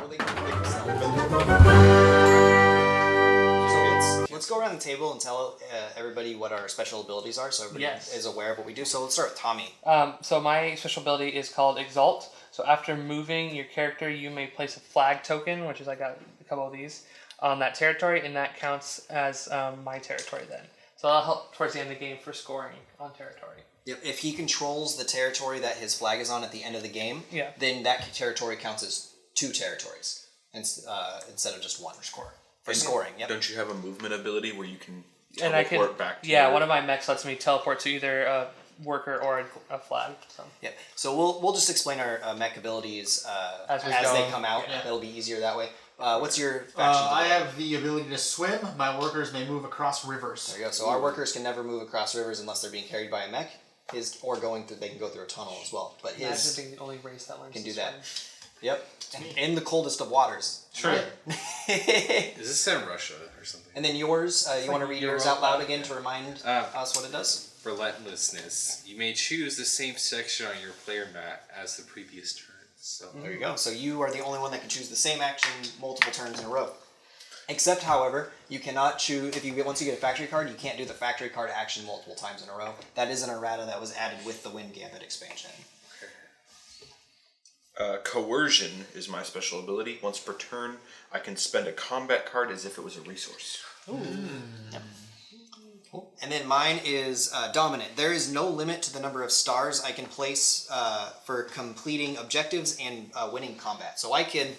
they let's go around the table and tell everybody what our special abilities are, so everybody is aware of what we do. So let's start with Tommy. So my special ability is called Exalt. So after moving your character, you may place a flag token, which is I got a couple of these, on that territory, and that counts as my territory then. So that'll help towards the end of the game for scoring on territory. Yep. If he controls the territory that his flag is on at the end of the game, then that territory counts as 2 territories instead of just 1 score. For scoring, yep. Don't you have a movement ability where you can teleport back to one of my mechs lets me teleport to either a worker or a flag. So. Yep. So we'll just explain our mech abilities as they come out. Yeah. It'll be easier that way. What's your faction? I have the ability to swim. My workers may move across rivers. There you go. So our workers can never move across rivers unless they're being carried by a mech. They can go through a tunnel as well. But his being the only race that learns can to do swim. that. Yep. In the coldest of waters. Sure. Is this in Russia or something? And then yours, you want to read yours out loud again to remind us what it does? Relentlessness. You may choose the same section on your player mat as the previous turn. So there you go. So you are the only one that can choose the same action multiple turns in a row. Except, however, you cannot choose, once you get a factory card, you can't do the factory card action multiple times in a row. That is an errata that was added with the Wind Gambit expansion. Coercion is my special ability. Once per turn, I can spend a combat card as if it was a resource. Ooh. Yep. Cool. And then mine is Dominant. There is no limit to the number of stars I can place for completing objectives and winning combat. So I can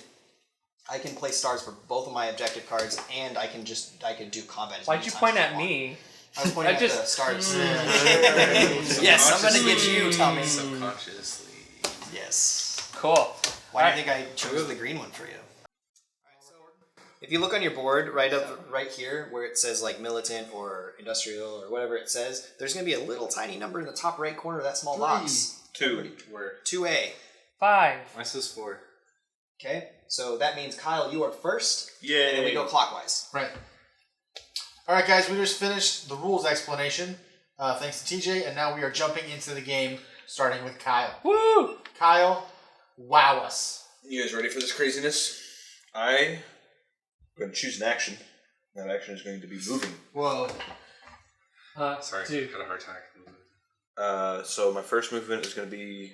place stars for both of my objective cards, and I can do combat. Why'd you point at me? I was pointing at the stars. Yes, I'm gonna get you, Tommy. Subconsciously. Yes. Cool. Why do you think I chose the green one for you? So if you look on your board, right here, where it says like militant or industrial or whatever it says, there's going to be a little tiny number in the top right corner of that small box. 2. Where? 2A. 5. Mine says 4. Okay, so that means Kyle, you are first. Yay. And then we go clockwise. Right. All right, guys, we just finished the rules explanation. Thanks to TJ, and now we are jumping into the game, starting with Kyle. Woo! Kyle, wow us. You guys ready for this craziness? I'm going to choose an action. That action is going to be moving. Whoa. Sorry, dude. had a hard time. So my first movement is going to be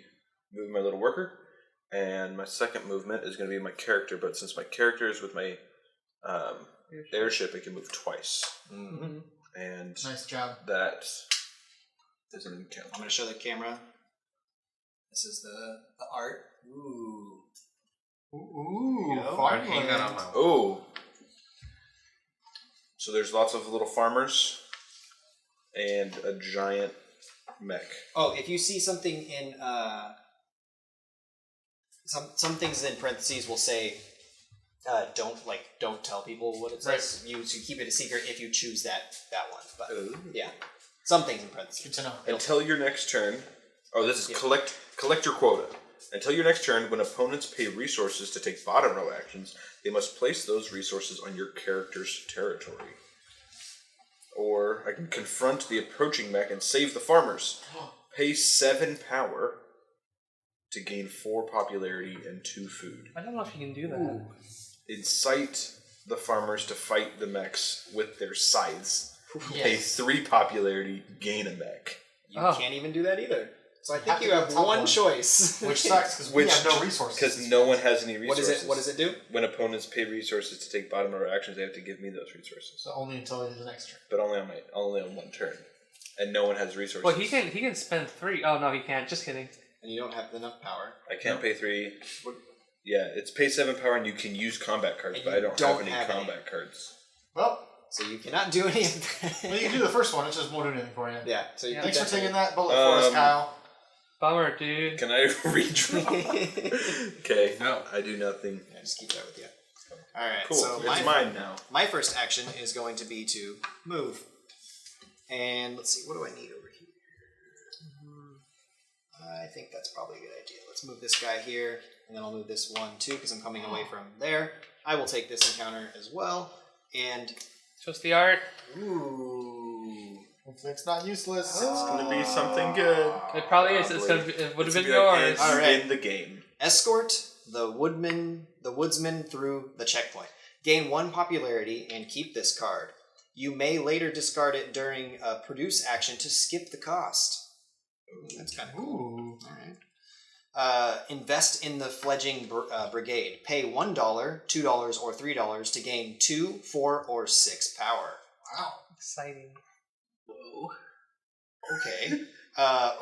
moving my little worker, and my second movement is going to be my character. But since my character is with my airship, it can move twice. Mm-hmm. And nice job. That doesn't count. I'm going to show the camera. This is the art. Ooh. Ooh. I'm hanging that on my Oh. So there's lots of little farmers and a giant mech. Oh, if you see something in some things in parentheses will say don't tell people what it says. Right. You keep it a secret if you choose that one. But yeah, some things in parentheses. Good to know. Until your next turn. Oh, this is collect your quota. Until your next turn, when opponents pay resources to take bottom row actions, they must place those resources on your character's territory. Or I can confront the approaching mech and save the farmers. Pay 7 power to gain 4 popularity and 2 food. I don't know if you can do that. Incite the farmers to fight the mechs with their scythes. Yes. Pay 3 popularity, gain a mech. You can't even do that either. So I think you have one choice. Which sucks, because we have no resources. Because no one has any resources. What does it do? When opponents pay resources to take bottom row actions, they have to give me those resources. So only until the next turn. But only on one turn. And no one has resources. Well, he can spend 3. Oh, no, he can't. Just kidding. And you don't have enough power. I can't pay 3. Yeah, it's pay 7 power and you can use combat cards, but I don't have any combat cards. Well, so you cannot do any of that. Well, you can do the first one. It just won't do anything for you. Yeah. So thanks for taking that bullet for us, Kyle. Bummer, dude. Can I redraw? Okay. No. I do nothing. Yeah, just keep that with you. Alright, cool. So it's mine now. My first action is going to be to move. And let's see, what do I need over here? I think that's probably a good idea. Let's move this guy here, and then I'll move this one too, because I'm coming away from there. I will take this encounter as well, and... Just the art. Ooh. Hopefully it's not useless. It's going to be something good. It probably is. It would have been yours. All right. In the game. Escort the woodsman through the checkpoint. Gain 1 popularity and keep this card. You may later discard it during a produce action to skip the cost. Ooh, that's kind of cool. All right. Invest in the fledgling brigade. Pay $1, $2, or $3 to gain 2, 4, or 6 power. Wow. Exciting. Whoa. Okay.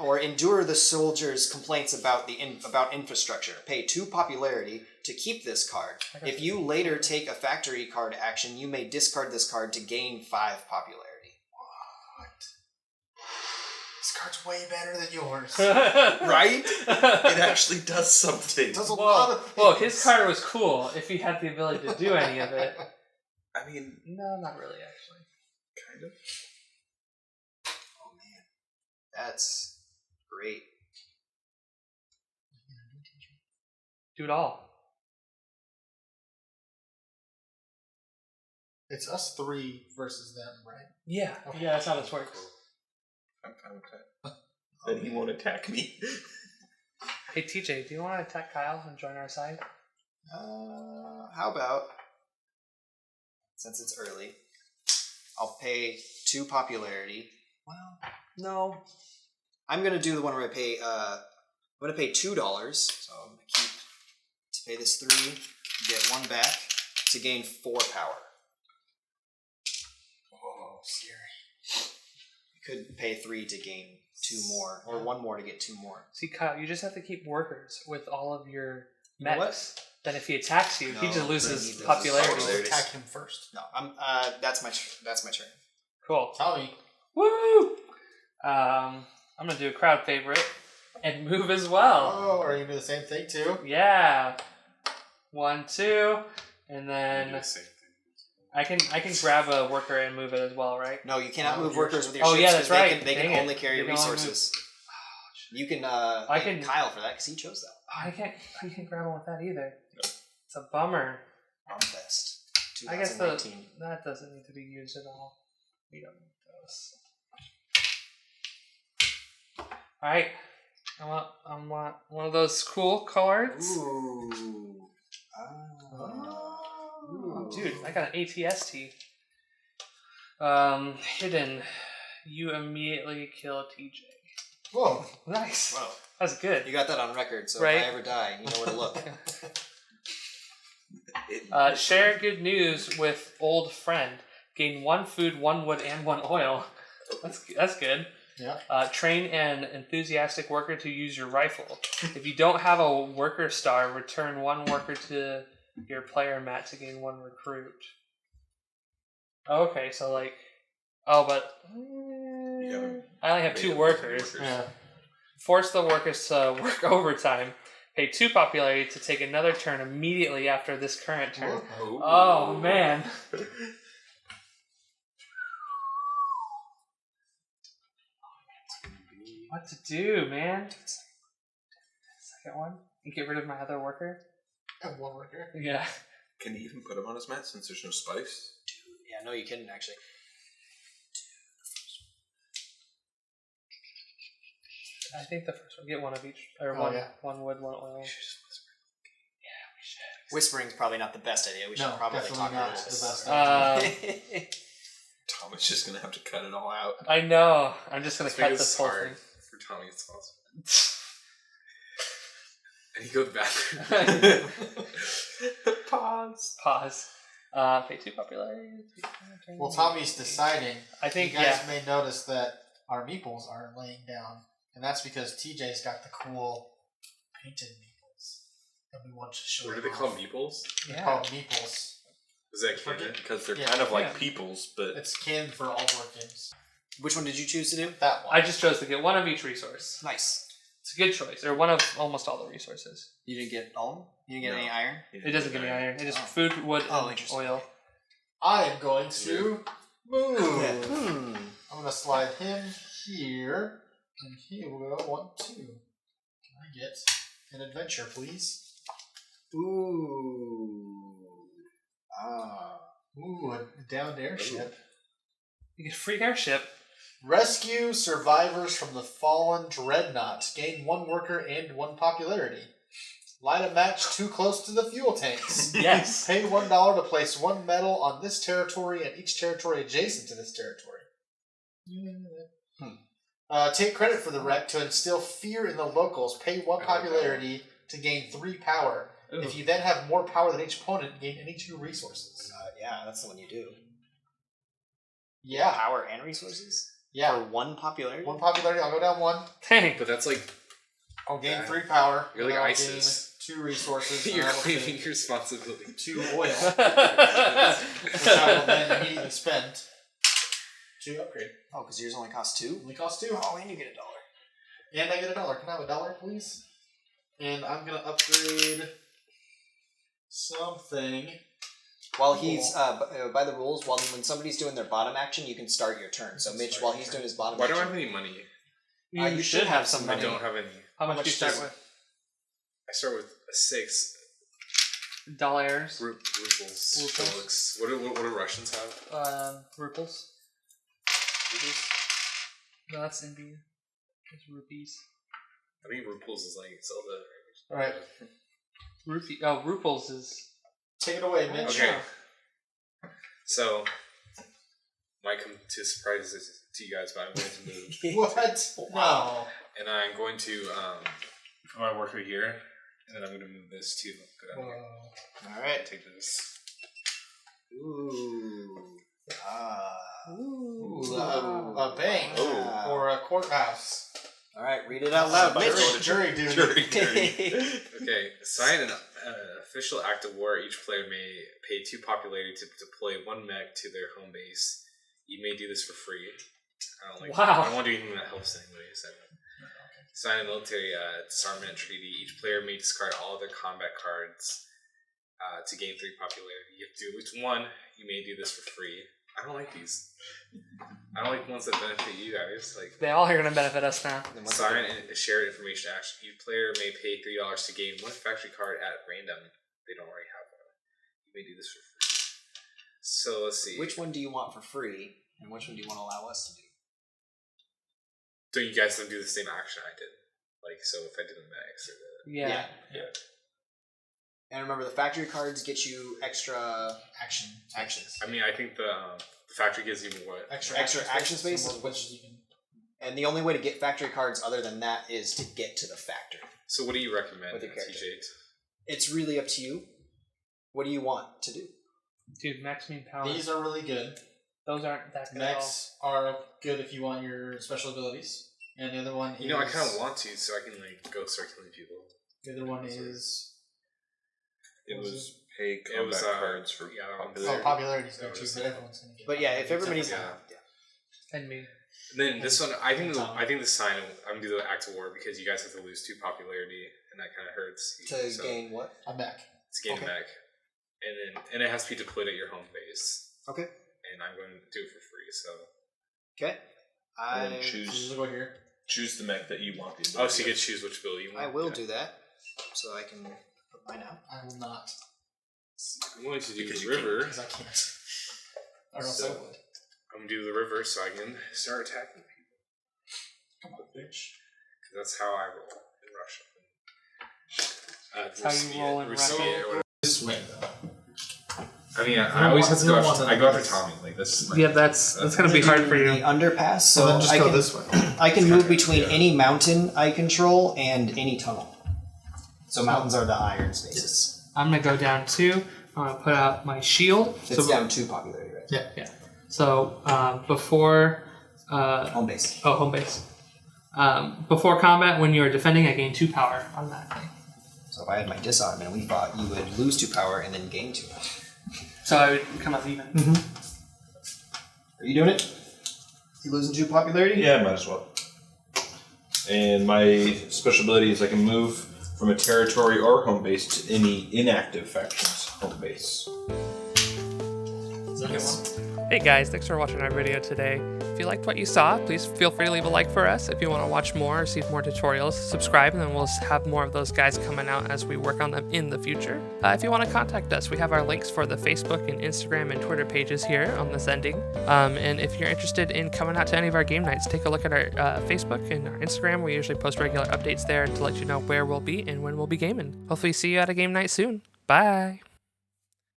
Or endure the soldiers' complaints about about infrastructure. Pay 2 popularity to keep this card. If you later take a factory card action, you may discard this card to gain 5 popularity. What? This card's way better than yours. Right? It actually does something. It does a lot of things. Well, his card was cool if he had the ability to do any of it. I mean, No, not really, actually. kind of. Oh man, that's great. Do it all. It's us 3 versus them, right? Yeah. Yeah, that's how this works. I'm fine with that. Then he won't attack me. Hey, TJ, do you want to attack Kyle and join our side? How about, since it's early, I'll pay 2 popularity. Well, no. I'm gonna do the one where I pay I'm gonna pay $2, so I'm gonna keep to pay this 3, get 1 back to gain 4 power. Oh, scary. You could pay 3 to gain 2 more, or 1 more to get 2 more. See, Kyle, you just have to keep workers with all of your You know mechs. Then if he attacks you, he No, just then he loses loses popularity. popularity. Attack him first. No, I'm that's my turn. Cool. Tommy. Woo! I'm gonna do a crowd favorite and move as well. Oh, are you gonna do the same thing too? Yeah. 1, 2, and Do then the same thing. I can grab a worker and move it as well, right? No, you cannot No, move you're- workers with your Oh, ships. yeah, that's 'cause right. They can Dang it. only carry You can only resources. You can I thank can- Kyle for that because he chose that. Oh, I can't grab one with that either. It's a bummer. Fest. I guess 2019. that doesn't need to be used at all. We don't need those. All right. I want one of those cool cards. Ooh. Oh, dude, I got an ATST. Hidden. You immediately kill TJ. Whoa. Nice. Whoa. That's good. You got that on record, so Right. if I ever die, you know where to look. Share good news with old friend. Gain 1 food, 1 wood, and 1 oil. That's good. Yeah. Train an enthusiastic worker to use your rifle. If you don't have a worker star, return 1 worker to your player mat to gain 1 recruit. Okay, so like, but I only have 2 workers. Yeah. Force the workers to work overtime. Pay 2 popularity to take another turn immediately after this current turn. Whoa. Oh man. What to do, man? Second one? And get rid of my other worker? I have 1 worker. Yeah. Can he even put him on his mat since there's no spice? Yeah, no, you couldn't actually. I think the first one. Get 1 of each. Or Oh, yeah. one wood, 1 oil. Whispering's probably not the best idea. We should No, probably definitely talk not about the this. best Tom is just gonna have to cut it all out. I know. I'm just gonna This cut thing this is whole hard thing. for Tommy. It's awesome. And he goes bathroom. Pause. Pause. Pay 2 popularity. Well, Tommy's deciding. I think, you guys yeah. may notice that our meeples are laying down, and that's because TJ's got the cool painted meeples that we want to show. What do you they call off. meeples? They're Yeah. called meeples. Is that canon? Because they're Yeah. kind of like Yeah. peoples, but It's canon for all board games. Which one did you choose to do? That one. I just chose to get 1 of each resource. Nice. It's a good choice. Or 1 of almost all the resources. You didn't get all of them? You didn't get No. any iron? It doesn't give me iron. It is Oh. food, wood, Oh, and interesting. oil. I am going to move. Hmm. I'm going to slide him here, and he will want to. Can I get an adventure, please? Ooh. Ah. Ooh, a downed airship. You get a free airship. Rescue survivors from the fallen dreadnought. Gain 1 worker and 1 popularity. Light a match too close to the fuel tanks. Yes. Pay $1 to place one medal on this territory and each territory adjacent to this territory. Take credit for the wreck to instill fear in the locals. Pay 1 popularity to gain 3 power. Ooh. If you then have more power than each opponent, gain any 2 resources. Yeah, that's the one you do. Yeah. Power and resources? Yeah. For 1 popularity? 1 popularity, I'll go down 1. Dang. But that's like I'll gain 3 power. You're like and I'll ISIS. gain 2 resources. you're and I will claiming gain your responsibility. 2 oil. Which I will then immediately spend to upgrade. Oh, because yours only costs 2? Only costs 2. Oh, and you get $1. And I get $1. Can I have $1, please? And I'm gonna upgrade something. While he's by the rules, when somebody's doing their bottom action, you can start your turn. So Mitch, while he's doing his bottom Why action, don't I have any money? you should have some I money. don't have any. How much do you start does- with? I start with a 6. Dollars. Ruples. Ruples. Bullocks. What do Russians have? Ruples. No, that's Indian. It's rupees. I think Ruples is like Zelda. Alright. Ruples is. Take it away, Mitch. Okay. So, might come to surprises to you guys, but I'm going to move. What? Wow. And I'm going to my worker here, and then I'm going to move this too. Go down here. Alright. Take this. Ooh. Ooh, a bank Wow. or a courthouse. Alright, read it out loud, Mitch. Jury duty. Okay, sign an official act of war. Each player may pay 2 popularity to deploy 1 mech to their home base. You may do this for free. Wow. I don't want to do anything that helps anybody. So. Sign a military disarmament treaty. Each player may discard all their combat cards to gain 3 popularity. You have to do at least 1. You may do this for free. I don't like these. I don't like ones that benefit you guys. Like They all are going to benefit us now. sign a shared information action. Each player may pay $3 to gain 1 factory card at random. They don't already have one. You may do this for free. So let's see. Which one do you want for free, and which one do you want to allow us to do? Don't you guys do the same action I did? Like, so if I did the max or the... Yeah. And remember, the factory cards get you extra Actions. I mean, I think the factory gives you what? Extra action space? Some more which you can. And the only way to get factory cards other than that is to get to the factory. So what do you recommend, With your character. TJ? It's really up to you. What do you want to do? Dude, max mean power. These are really good. Those aren't that good at all. Mechs are good if you want your special abilities. And the other one is... You know, I kind of want to, so I can like go start killing people. The other one is... It was pay It combat was, cards for yeah, popularity. Oh, popularity is good That too, was- but everyone's going to get But yeah, if everybody's... Yeah. And me. And then this one, I think the sign, I'm gonna do the act of war because you guys have to lose 2 popularity, and that kind of hurts. To So, gain what? a mech. to gain Okay. a mech, and it has to be deployed at your home base. Okay. And I'm going to do it for free. So Okay. And then So choose we'll go here. the mech that you want the ability. oh, so you can choose which ability you want. I will Yeah. do that. So I can put mine out. I will not. I'm going to do Because the you can't. river. Because I can't. Or else I So- would. I'm gonna do the river so I can start attacking people. Come on, bitch. Because that's how I roll in Russia. That's how you roll in Russia. Or whatever. This way, though. I mean, I always have to go after. I go after Tommy. Like this. Is my, Yeah, that's going to be hard for The you. underpass. So So then just I go can, this way. I can move between any mountain I control and any tunnel. So mountains are the iron spaces. I'm going to go down 2. I'm going to put out my shield. It's down 2 popularity, right? Yeah. So before Home base. home base. Before combat, when you are defending, I gain 2 power on that thing. So if I had my disarm and we fought, you would lose 2 power and then gain 2. So I would come up even. Are you doing it? You losing 2 popularity? Yeah, might as well. And my special ability is I can move from a territory or home base to any inactive faction's home base. Is that one? Hey guys, thanks for watching our video today. If you liked what you saw, please feel free to leave a like for us. If you want to watch more or see more tutorials, subscribe, and then we'll have more of those guys coming out as we work on them in the future. If you want to contact us, we have our links for the Facebook and Instagram and Twitter pages here on this ending. And if you're interested in coming out to any of our game nights, take a look at our Facebook and our Instagram. We usually post regular updates there to let you know where we'll be and when we'll be gaming. Hopefully see you at a game night soon. Bye!